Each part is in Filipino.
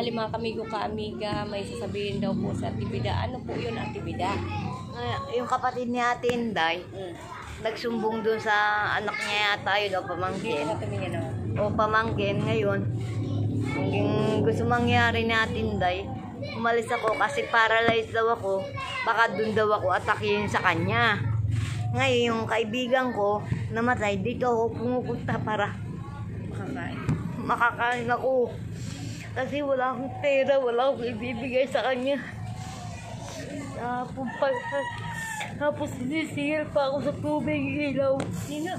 Bali mga kamigo ka-amiga, may sasabihin daw po sa Ate Bida. Ano po yun, Ate Bida? Yung kapatid ni Ate Inday, nagsumbong dun sa anak niya yata yun o pamangkin. O pamangkin ngayon. Kung gusto mangyari ni Ate Inday, umalis ako kasi paralyzed daw ako. Baka dun daw ako atakihin sa kanya. Ngayon yung kaibigan ko namatay, dito ako pumupunta para makakain ako. Kasi wala akong pera, wala akong ibibigay sa kanya. Tapos sinisingil pa ako sa tubig ilaw. Sino?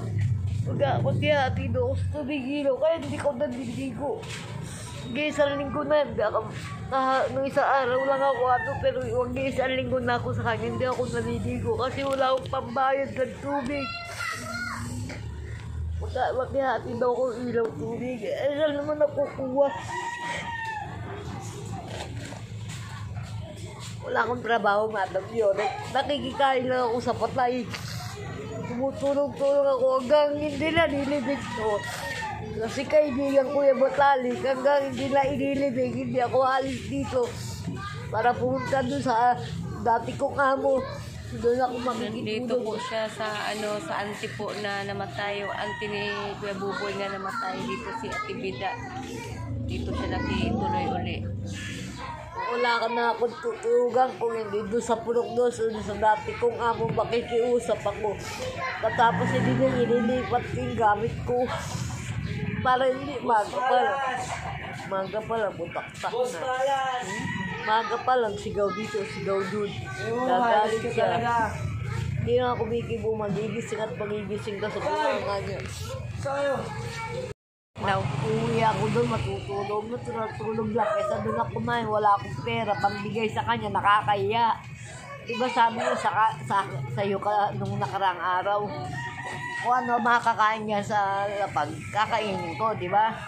Mag-hati doon ako sa tubig ilaw, kaya hindi ko naliligo. Isang linggo na, nung isang araw lang ako pero isang linggo na ako sa kanya, hindi ako naliligo kasi wala akong pambayad ng tubig. Mag-hati daw ako ilaw tubig. Saan naman nakukuha? Wala akong trabaho, Madam Fiore. Nakikikain lang ako sa patay. Tumutulong-tulong ako hanggang hindi na nilibig to. Kasi kaibigan ko yung Botalik, hanggang hindi na inilibig, hindi ako alis dito. Para pumunta doon sa dati kong amo. Doon ako makikitulong. Dito po siya sa sa auntie po na namatay. Yung auntie ni Kuya Buboy nga namatay. Dito si Ate Bida. Dito siya nakituloy uli. Wala ka na akong tutugan kung hindi doon sa pulok doon sa dati kong amo makikiusap ako. Katapos hindi na inilipat yung gamit ko. Para hindi maga pa lang butak-tak na. Maga pa lang sigaw dito, sigaw doon. Gagalit siya. Hindi na ako kumikibo, magigising at magigising ka sa tulungan niya. Uwi ako doon, matutulog lang. Kesa doon ako kumain, wala akong pera, pambigay sa kanya, nakakahiya. Diba sabi niya sa'yo ka nung nakarang araw, kung ano makakain niya sa lapag, kakainin ko, diba?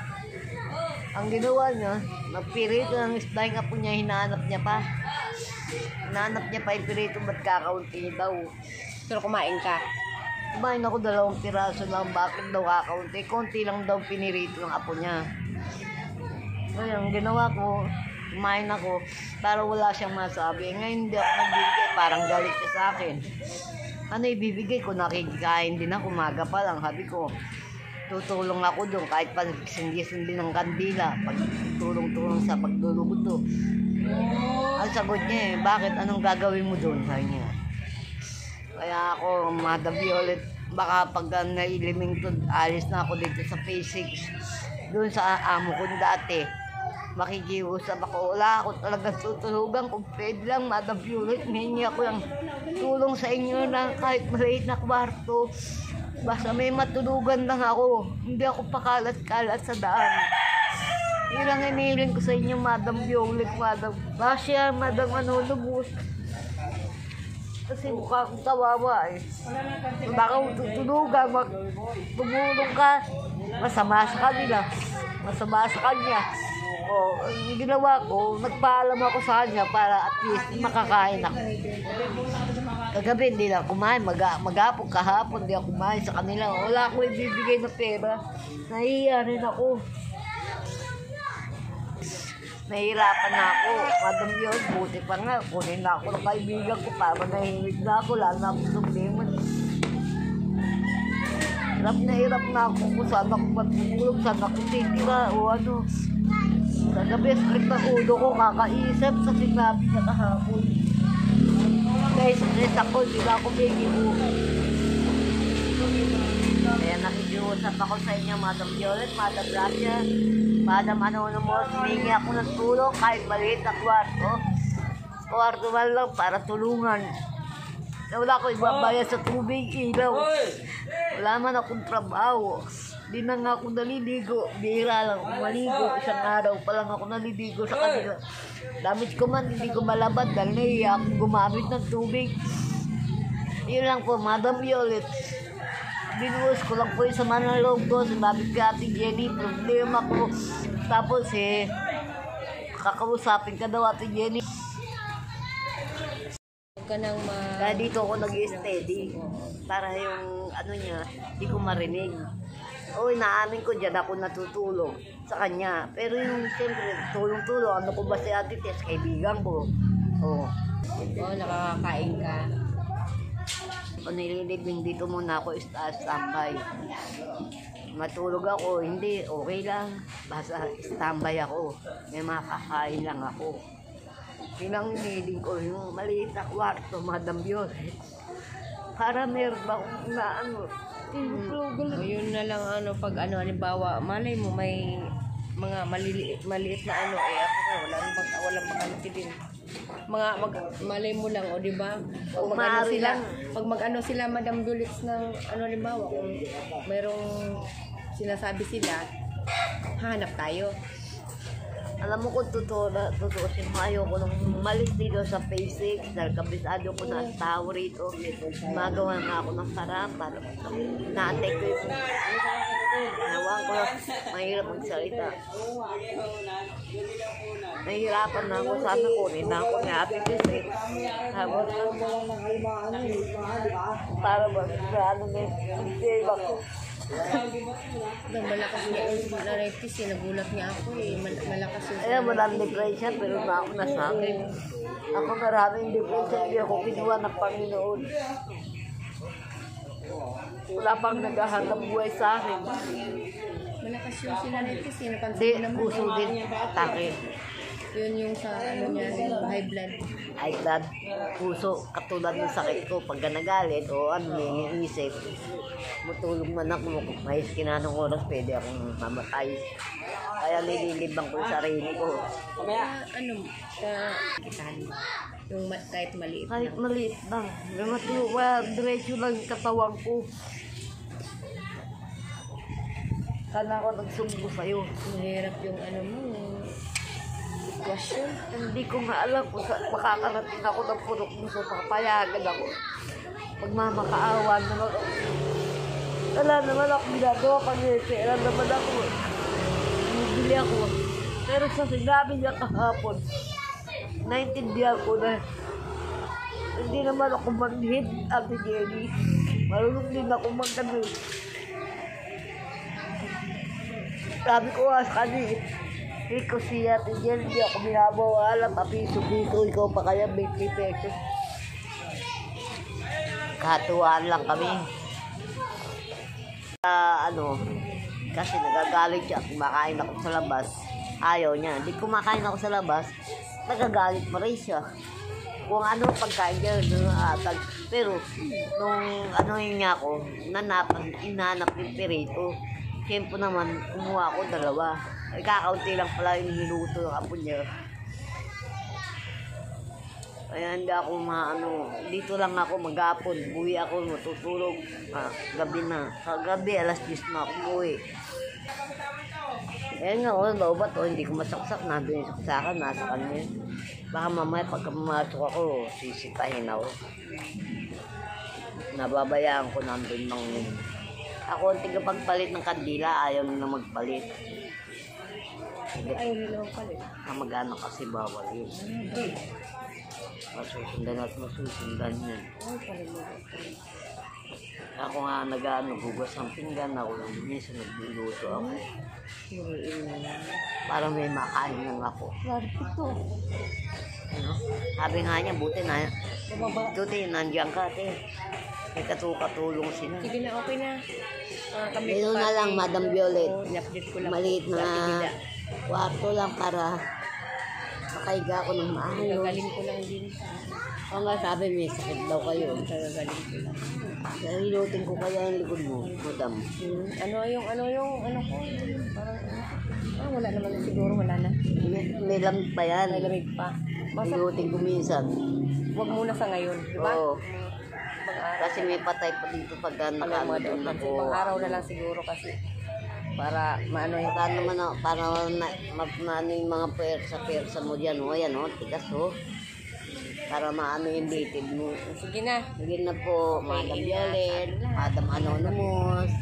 Ang ginawa niya, nagpirito ng isda nga po niya, hinahanap niya pa. Hinahanap niya pa yung pirito, ba't kakaunti daw? Pero kumain ka? Kumain ako 2 piraso lang, bakit daw kakaunti? Konti lang daw pinirito ng apo niya. Kaya ang ginawa ko, kumain ako para wala siyang masabi. Ngayon hindi ako nagbibigay, parang galit siya sa akin. Ano ibibigay ko? Nakikikain din ako, umaga pa lang. Sabi ko, tutulong ako doon kahit pa sindi-sindi ng kandila. Pagtulong-tulong sa pagtulog ko. Ang sagot niya bakit? Anong gagawin mo doon? Sabi niya. Kaya ako, Madam Violet, baka pag nailiming to, alis na ako dito sa Phase 6. Doon sa amo ko dati. Makikiusap ako. Wala ako talagang tutulugan. Kung pwede lang, Madam Violet, hihingi ako ng tulong sa inyo na kahit maliit na kwarto. Basta may matulugan lang ako. Hindi ako pakalat-kalat sa daan. Yun ang hinihiling ko sa inyo, Madam Violet, Madam Basya, Madam Lubos. Kasi mukha akong kawawa eh. Baka tutulugan, tumulong ka, masama sa kanila, masama sa kanya. O, ang ginawa ko, nagpaalam ako sa kanya para at least makakain ako. Kagabi hindi na kumain, maghapon kahapon hindi ako kumain sa kanila. Wala akong ibibigay na pera. Nahihiya rin ako. Nahihirapan na ako. Madam yun, buti pa nga. Kunin na ako ng kaibigan ko para nahihimig na ako. Lalo na akong problema. Hirap na ako kung saan ako matulog, saan ako titira o ano. Sa gabi, split na ulo ko, kakaisip sa sinabi niya kahapon. Guys, stress ako, hindi na ako bigibo. Kaya nakikiusap ako sa inyo, Madam Violet, Madam Gracia, Madam Anonymous, humingi ako ng tulong kahit maliit na kwarto. Kwarto man lang para tulungan. Wala ko ibabayad sa tubig, ilaw. Wala man akong trabaho. Di na nga ako naliligo. Bihira lang ako maligo. Isang araw pa lang ako naliligo sa kanila. Damit ko man, hindi ko malabad dahil nahiya akong gumamit ng tubig. Yun lang po, Madam Violet. Binuhos ko lang po yung sama ng loob ko. Sabi ko Ate Jenny, problema ko. Tapos kakausapin ka daw Ate Jenny. Kaya dito ako nag-steady para yung ano niya, hindi ko marinig. Oo, inaamin ko, dyan ako natutulog sa kanya. Pero yung siyempre, tulong-tulong, ano ko ba si Ate Tess, kaibigan ko. Oo. Oo, nakakakain ka. O nililibing dito muna ako, standby. Matulog ako, hindi, okay lang. Basta standby ako. May makakain lang ako. Bilang hiniling ko yung maliit na kwarto, Madam Violet. Para meron ba kung ano, O yun na lang pag halimbawa, malay mo may mga maliit na ako walang bakante din. Malay mo lang, o di ba? Pag mag-ano sila, Madam Dulix ng halimbawa, kung merong sinasabi sila, hanap tayo. Alam mo kung totoo sin ayoko nang malis dito sa Phase 6 dahil kabisado ko na tao rito. Magawa nga ako ng sarap para na-attack ko yung ewan ko, mahirap magsalita. Nahihirapan na ako, sana kunin na ako ni Ate Tess eh. Tapos, para ba, save ako. Malakas niya yung narepis nagulat niya ako malakas yung Ayan, walang depression, pero na ako na sa akin. Ako maraming depression, hindi ako kinuha ng Panginoon. Wala pang naghahanap buhay sa akin. malakas yung sinarepis Hindi, napansin naman puso din, atake. yun yung sa niya yung high blood. High blood, puso, katulad ng sakit ko. Pag nagalit o iniisip, matulog man ako, may kinanong oras, pwede akong mamatay. Kaya nililibang ko yung sarili ko. Kitaan yung kahit maliit Kahit lang. maliit lang. Diretso lang yung katawan ko. Sana ako nagsumbo sa'yo. Mahirap yung mo, sitwasyon. Hindi ko nga alam kung makakarating ako ng purok mo sa papayagan ako. Pagmamakaawan naman ako. Wala naman ako ginagawa pag-pera naman ako. Bumibili ako. Pero sa sinabi niya kahapon, naintindihan ko na hindi naman ako manhid, Ate Jenny. Marunong din ako magkano. Sabi ko nga sa kanya, ikaw si Ate Jenny, hindi ako binabawala, papiso-piso, ikaw pa kaya 20 pesos. Katuwaan lang kami. Kasi nagagalit siya, kumakain ako sa labas. Ayaw niya. Hindi kumakain ako sa labas, nagagalit pa rin siya. Kung ano pagkain niya, pero nung niya ako, inanap yung perito. Siyempre naman, kumuha ako 2. Kakaunti lang pala yung hinuto ng apo niya. Kaya hindi ako dito lang ako mag-apon. Buwi ako, matutulog. Gabi na. Sa gabi, alas 10 na ako buwi. Kaya nga, loobat hindi ko masaksak. Nandun yung saksakan, nasa kanya. Baka mamaya pagka pumasok ako, sisitahin ako. Nababayaan ko nandun lang yun. Ako ang tigapagpalit ng kandila, ayaw na magpalit. Ayaw nila magpalit. Mag-anak kasi bawal yun. Masusundan at masusundan yan. Ako nga hugas ng pinggan, ako lang minsan nagluluto ako. Para may makain lang ako. Sabi nga niya, buti nandiyan ka, te. May katulong sila. Sige na, okay na. Ito na lang, Madam Violet. I-update ko lang. Maliit na kwarto lang para makaiga ako ng maayos. Gagaling ko lang din. O nga sabi, may sakit daw kayo. Gagaling ko lang. Hilutin ko kaya yung likod mo, Madam. Ano ko? Parang, wala naman siguro, wala na. May lamig pa yan. May lamig pa. Hilutin ko minsan. Huwag muna sa ngayon, di ba? Oo. Kasi may patay pa dito pag nakaanoon ako. Ibang araw na lang siguro kasi para maano yung para maano yung mga persa mo dyan. O yan o, tigas o. Para maano yung dated mo. Sige na. Sige na po, Madam Violet, Madam Anonymous.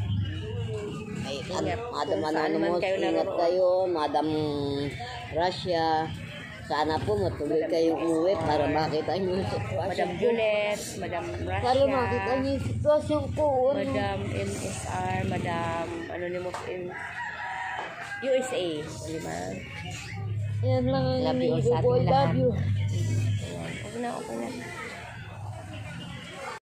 Madam Anonymous, ingat kayo, Madam Russia. Sana po matuloy kayong uwi para makita niyo yung sitwasyon Madam ko. Juliet, Madam Para makita Russia, niyo yung sitwasyon ko. Ano? Madam MSR, Madam, ano ni mo, USA, di ba? Yan lang ang Love you all inigo sa ko. I ating love lahat. you. Ayan, okay na, okay na.